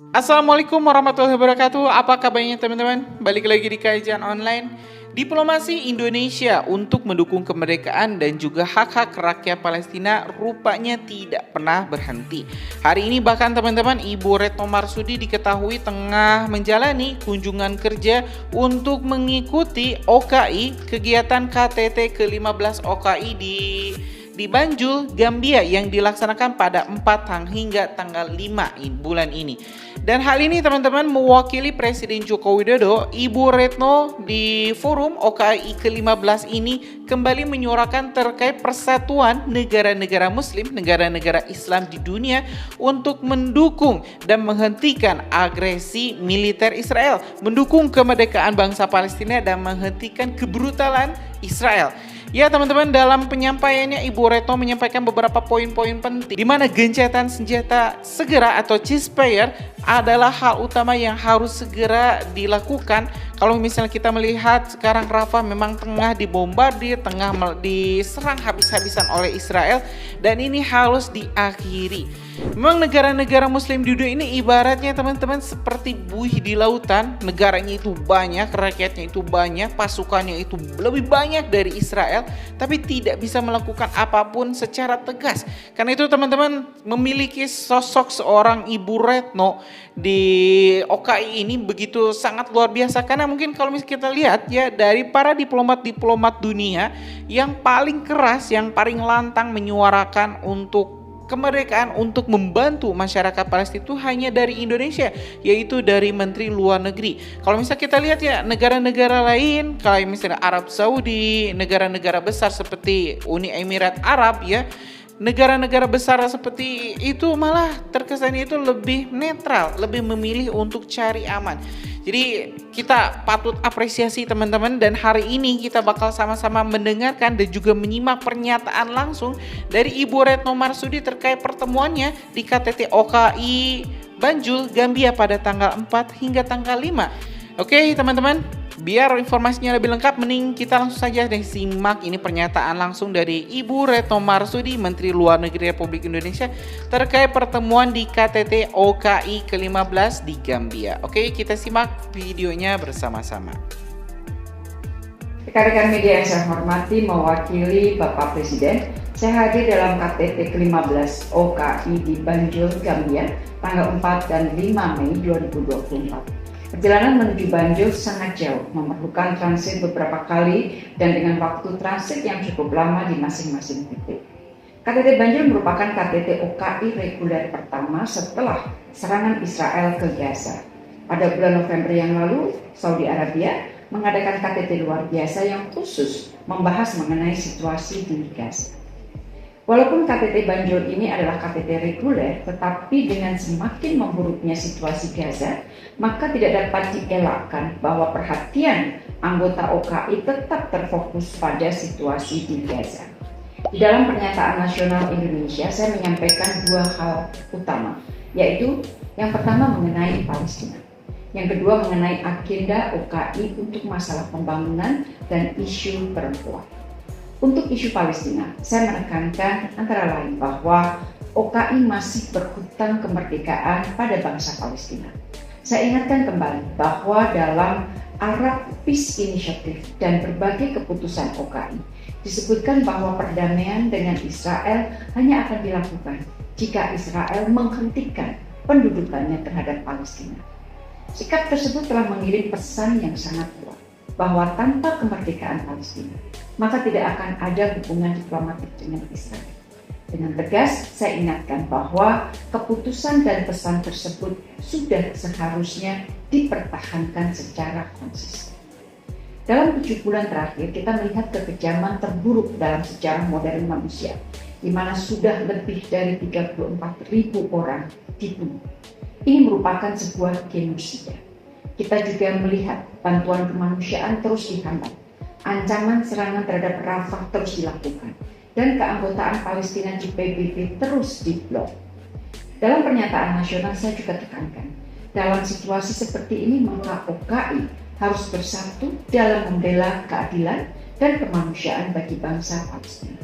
Assalamualaikum warahmatullahi wabarakatuh. Apa kabarnya teman-teman? Balik lagi di kajian online Diplomasi Indonesia untuk mendukung kemerdekaan dan juga hak-hak rakyat Palestina rupanya tidak pernah berhenti. Hari ini bahkan teman-teman, Ibu Retno Marsudi diketahui tengah menjalani kunjungan kerja untuk mengikuti OKI, kegiatan KTT ke-15 OKI di Banjul, Gambia yang dilaksanakan pada 4 hingga tanggal 5 bulan ini. Dan hal ini teman-teman mewakili Presiden Joko Widodo, Ibu Retno di forum OKI ke-15 ini kembali menyuarakan terkait persatuan negara-negara muslim, negara-negara Islam di dunia untuk mendukung dan menghentikan agresi militer Israel, mendukung kemerdekaan bangsa Palestina dan menghentikan kebrutalan Israel. Ya teman-teman, dalam penyampaiannya Ibu Retno menyampaikan beberapa poin-poin penting di mana gencatan senjata segera atau ceasefire adalah hal utama yang harus segera dilakukan. Kalau misalnya kita melihat sekarang Rafah memang tengah dibombardir, tengah diserang habis-habisan oleh Israel dan ini harus diakhiri. Memang negara-negara muslim di dunia ini ibaratnya teman-teman seperti buih di lautan. Negaranya itu banyak, rakyatnya itu banyak, pasukannya itu lebih banyak dari Israel, tapi tidak bisa melakukan apapun secara tegas. Karena itu teman-teman, memiliki sosok seorang Ibu Retno di OKI ini begitu sangat luar biasa. Karena mungkin kalau misalnya kita lihat ya, dari para diplomat-diplomat dunia yang paling keras, yang paling lantang menyuarakan untuk kemerdekaan, untuk membantu masyarakat Palestina itu hanya dari Indonesia, yaitu dari Menteri Luar Negeri. Kalau misalnya kita lihat ya, negara-negara lain, kayak misalnya Arab Saudi, negara-negara besar seperti Uni Emirat Arab ya, negara-negara besar seperti itu malah terkesannya itu lebih netral, lebih memilih untuk cari aman. Jadi kita patut apresiasi teman-teman, dan hari ini kita bakal sama-sama mendengarkan dan juga menyimak pernyataan langsung dari Ibu Retno Marsudi terkait pertemuannya di KTT OKI Banjul, Gambia pada tanggal 4 hingga tanggal 5. Oke teman-teman, biar informasinya lebih lengkap, mending kita langsung saja simak ini pernyataan langsung dari Ibu Retno Marsudi, Menteri Luar Negeri Republik Indonesia terkait pertemuan di KTT OKI ke-15 di Gambia. Oke, kita simak videonya bersama-sama. Rekan-rekan media yang saya hormati, mewakili Bapak Presiden, saya hadir dalam KTT ke-15 OKI di Banjul, Gambia, tanggal 4 dan 5 Mei 2024. Perjalanan menuju Banjul sangat jauh, memerlukan transit beberapa kali dan dengan waktu transit yang cukup lama di masing-masing titik. KTT Banjul merupakan KTT OKI reguler pertama setelah serangan Israel ke Gaza. Pada bulan November yang lalu, Saudi Arabia mengadakan KTT luar biasa yang khusus membahas mengenai situasi di Gaza. Walaupun KTT Banjul ini adalah KTT reguler, tetapi dengan semakin memburuknya situasi Gaza, maka tidak dapat dielakkan bahwa perhatian anggota OKI tetap terfokus pada situasi di Gaza. Di dalam pernyataan nasional Indonesia, saya menyampaikan dua hal utama, yaitu yang pertama mengenai Palestina, yang kedua mengenai agenda OKI untuk masalah pembangunan dan isu perempuan. Untuk isu Palestina, saya menekankan antara lain bahwa OKI masih berhutang kemerdekaan pada bangsa Palestina. Saya ingatkan kembali bahwa dalam Arab Peace Initiative dan berbagai keputusan OKI disebutkan bahwa perdamaian dengan Israel hanya akan dilakukan jika Israel menghentikan pendudukannya terhadap Palestina. Sikap tersebut telah mengirim pesan yang sangat kuat bahwa tanpa kemerdekaan Palestina, maka tidak akan ada hubungan diplomatik dengan Israel. Dengan tegas, saya ingatkan bahwa keputusan dan pesan tersebut sudah seharusnya dipertahankan secara konsisten. Dalam 7 bulan terakhir, kita melihat kekejaman terburuk dalam sejarah modern manusia, di mana sudah lebih dari 34.000 orang dibunuh. Ini merupakan sebuah genosida. Kita juga melihat bantuan kemanusiaan terus dihambat, ancaman serangan terhadap Rafah terus dilakukan, dan keanggotaan Palestina di PBB terus diblok. Dalam pernyataan nasional saya juga tekankan, dalam situasi seperti ini maka OKI harus bersatu dalam membela keadilan dan kemanusiaan bagi bangsa Palestina.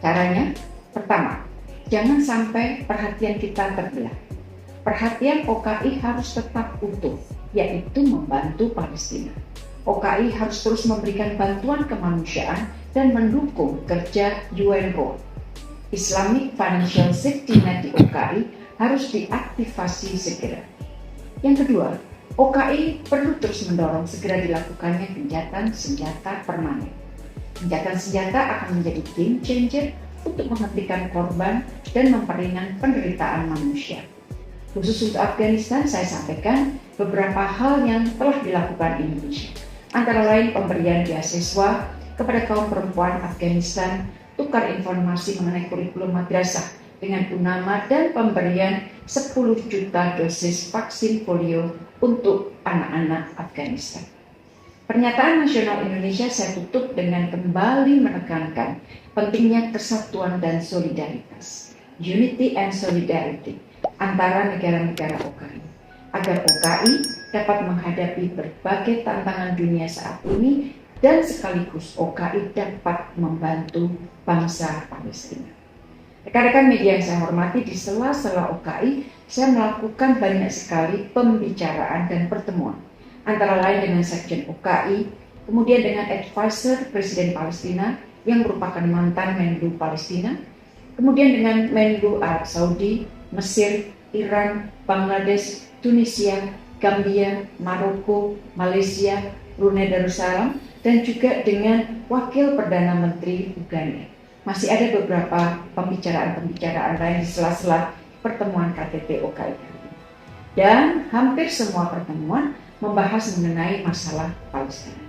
Caranya, pertama, jangan sampai perhatian kita terbelah. perhatian OKI harus tetap utuh, yaitu membantu Palestina. OKI harus terus memberikan bantuan kemanusiaan dan mendukung kerja UNRWA. Islamic Financial Safety Net di OKI harus diaktifasi segera. Yang kedua, OKI perlu terus mendorong segera dilakukannya gencatan senjata permanen. Gencatan senjata akan menjadi game changer untuk menghentikan korban dan memperingan penderitaan manusia. Khusus untuk Afghanistan, saya sampaikan beberapa hal yang telah dilakukan Indonesia. Antara lain pemberian beasiswa kepada kaum perempuan Afghanistan, tukar informasi mengenai kurikulum madrasah dengan UNAMA, dan pemberian 10 juta dosis vaksin polio untuk anak-anak Afghanistan. Pernyataan nasional Indonesia saya tutup dengan kembali menekankan pentingnya kesatuan dan solidaritas, unity and solidarity, antara negara-negara OKI, agar OKI dapat menghadapi berbagai tantangan dunia saat ini dan sekaligus OKI dapat membantu bangsa Palestina. Rekan-rekan media yang saya hormati, di sela-sela OKI, saya melakukan banyak sekali pembicaraan dan pertemuan, antara lain dengan Sekjen OKI, kemudian dengan advisor Presiden Palestina yang merupakan mantan Menlu Palestina, kemudian dengan Menlu Arab Saudi, Mesir, Iran, Bangladesh, Tunisia, Gambia, Maroko, Malaysia, Brunei Darussalam, dan juga dengan Wakil Perdana Menteri Uganda. Masih ada beberapa pembicaraan-pembicaraan lain di sela-sela pertemuan KTT OKI. Dan hampir semua pertemuan membahas mengenai masalah Palestina.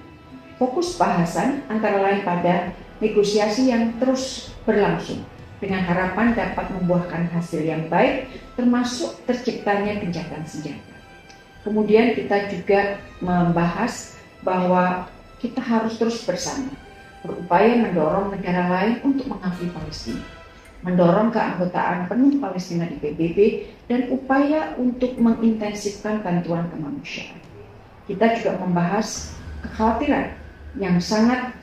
Fokus bahasan antara lain pada negosiasi yang terus berlangsung dengan harapan dapat membuahkan hasil yang baik, termasuk terciptanya gencatan senjata. Kemudian kita juga membahas bahwa kita harus terus bersama berupaya mendorong negara lain untuk mengakui Palestina, mendorong keanggotaan penuh Palestina di PBB, dan upaya untuk mengintensifkan bantuan kemanusiaan. Kita juga membahas kekhawatiran yang sangat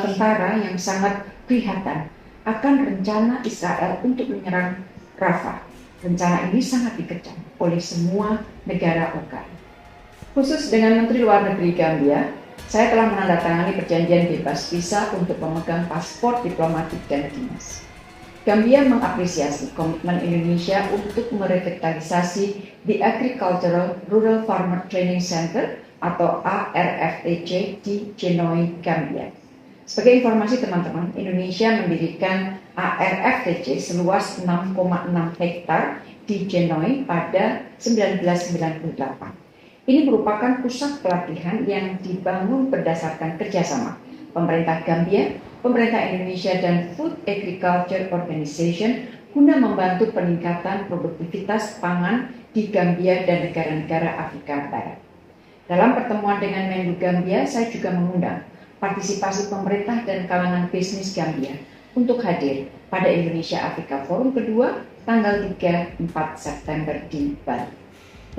tentara yang sangat kelihatan akan rencana Israel untuk menyerang Rafah. Rencana ini sangat dikecam oleh semua negara OKI. Khusus dengan Menteri Luar Negeri Gambia, saya telah menandatangani perjanjian bebas visa untuk pemegang paspor diplomatik dan dinas. Gambia mengapresiasi komitmen Indonesia untuk merevitalisasi The Agricultural Rural Farmer Training Center atau ARFTC di Genoa, Gambia. Sebagai informasi teman-teman, Indonesia mendirikan ARFTC seluas 6,6 hektar di Genoa pada 1998. Ini merupakan pusat pelatihan yang dibangun berdasarkan kerjasama pemerintah Gambia, pemerintah Indonesia, dan Food Agriculture Organization guna membantu peningkatan produktivitas pangan di Gambia dan negara-negara Afrika Barat. Dalam pertemuan dengan Menlu Gambia, saya juga mengundang partisipasi pemerintah dan kalangan bisnis Gambia untuk hadir pada Indonesia Afrika Forum kedua tanggal 3-4 September di Bali.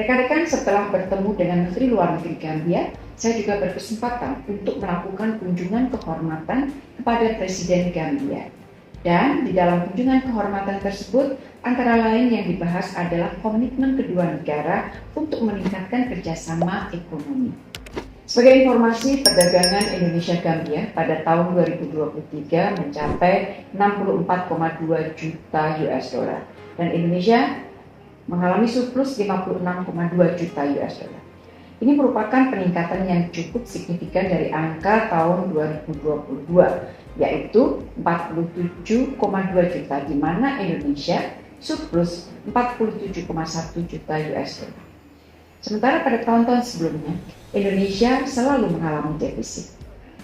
Rekan-rekan, setelah bertemu dengan Menteri Luar Negeri Gambia, saya juga berkesempatan untuk melakukan kunjungan kehormatan kepada Presiden Gambia. Dan di dalam kunjungan kehormatan tersebut, antara lain yang dibahas adalah komitmen kedua negara untuk meningkatkan kerjasama ekonomi. Sebagai informasi, perdagangan Indonesia-Gambia pada tahun 2023 mencapai 64,2 juta US dollar dan Indonesia mengalami surplus 56,2 juta US dollar. Ini merupakan peningkatan yang cukup signifikan dari angka tahun 2022, yaitu 47,2 juta, di mana Indonesia surplus 47,1 juta US dollar. Sementara pada tahun-tahun sebelumnya, Indonesia selalu mengalami defisit.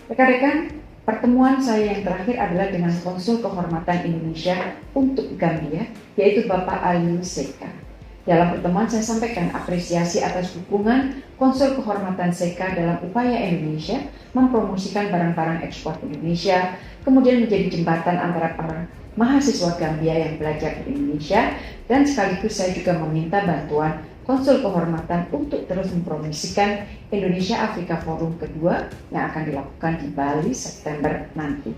Rekan-rekan, pertemuan saya yang terakhir adalah dengan Konsul Kehormatan Indonesia untuk Gambia, yaitu Bapak Aliu Seka. Dalam pertemuan saya sampaikan apresiasi atas dukungan Konsul Kehormatan Seka dalam upaya Indonesia mempromosikan barang-barang ekspor Indonesia, kemudian menjadi jembatan antara para mahasiswa Gambia yang belajar di Indonesia, dan sekaligus saya juga meminta bantuan Konsul Kehormatan untuk terus mempromosikan Indonesia Afrika Forum kedua yang akan dilakukan di Bali September nanti.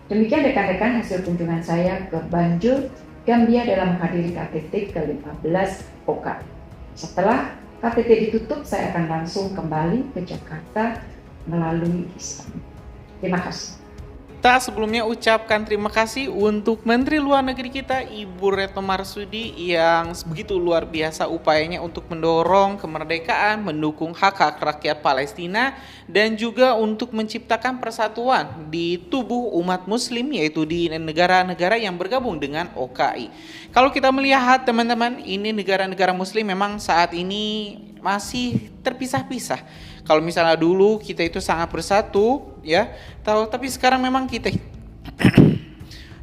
Demikian rekan-rekan hasil kunjungan saya ke Banjul, Gambia dalam menghadiri KTT ke-15 OKI. Setelah KTT ditutup, saya akan langsung kembali ke Jakarta melalui Istana. Terima kasih. Kita sebelumnya ucapkan terima kasih untuk Menteri Luar Negeri kita Ibu Retno Marsudi yang begitu luar biasa upayanya untuk mendorong kemerdekaan, mendukung hak-hak rakyat Palestina, dan juga untuk menciptakan persatuan di tubuh umat muslim, yaitu di negara-negara yang bergabung dengan OKI. Kalau kita melihat teman-teman, ini negara-negara muslim memang saat ini masih terpisah-pisah. Kalau misalnya dulu kita itu sangat bersatu, ya, tapi sekarang memang kita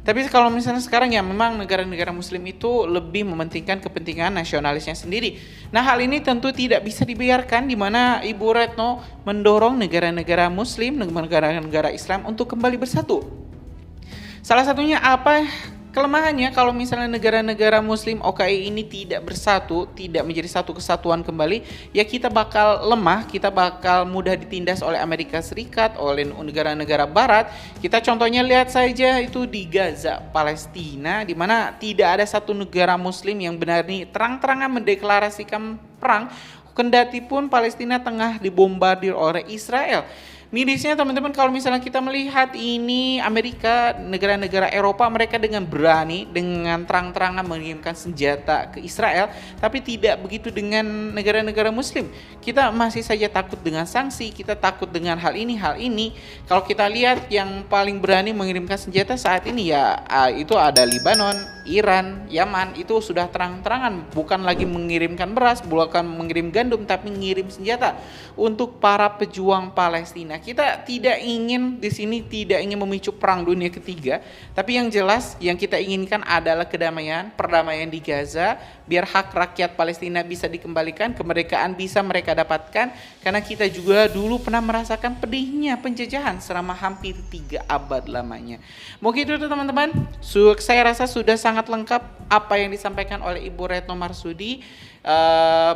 tapi kalau misalnya sekarang ya memang negara-negara muslim itu lebih mementingkan kepentingan nasionalisnya sendiri. Nah, hal ini tentu tidak bisa dibiarkan, di mana Ibu Retno mendorong negara-negara muslim, negara-negara Islam untuk kembali bersatu. Salah satunya apa kelemahannya kalau misalnya negara-negara muslim OKI ini tidak bersatu, tidak menjadi satu kesatuan kembali, ya kita bakal lemah, kita bakal mudah ditindas oleh Amerika Serikat, oleh negara-negara barat. Kita contohnya lihat saja itu di Gaza, Palestina, di mana tidak ada satu negara muslim yang benar nih terang-terangan mendeklarasikan perang, kendati pun Palestina tengah dibombardir oleh Israel. Mirisnya teman-teman, kalau misalnya kita melihat ini Amerika, negara-negara Eropa, mereka dengan berani, dengan terang-terangan mengirimkan senjata ke Israel, tapi tidak begitu dengan negara-negara muslim. Kita masih saja takut dengan sanksi, kita takut dengan hal ini. Kalau kita lihat yang paling berani mengirimkan senjata saat ini ya itu ada Libanon, Iran, Yaman, itu sudah terang-terangan bukan lagi mengirimkan beras, bukan mengirim gandum, tapi mengirim senjata untuk para pejuang Palestina. Kita tidak ingin di sini memicu perang dunia ketiga, tapi yang jelas yang kita inginkan adalah perdamaian di Gaza, biar hak rakyat Palestina bisa dikembalikan, kemerdekaan bisa mereka dapatkan, karena kita juga dulu pernah merasakan pedihnya penjajahan selama hampir 3 abad lamanya. Mungkin itu teman-teman, saya rasa sudah sangat lengkap apa yang disampaikan oleh Ibu Retno Marsudi.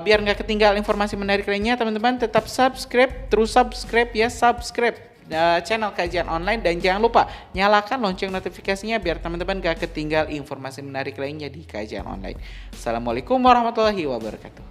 Biar nggak ketinggalan informasi menarik lainnya, teman-teman tetap subscribe channel Kajian Online, dan jangan lupa nyalakan lonceng notifikasinya biar teman-teman gak ketinggal informasi menarik lainnya di Kajian Online. Assalamualaikum warahmatullahi wabarakatuh.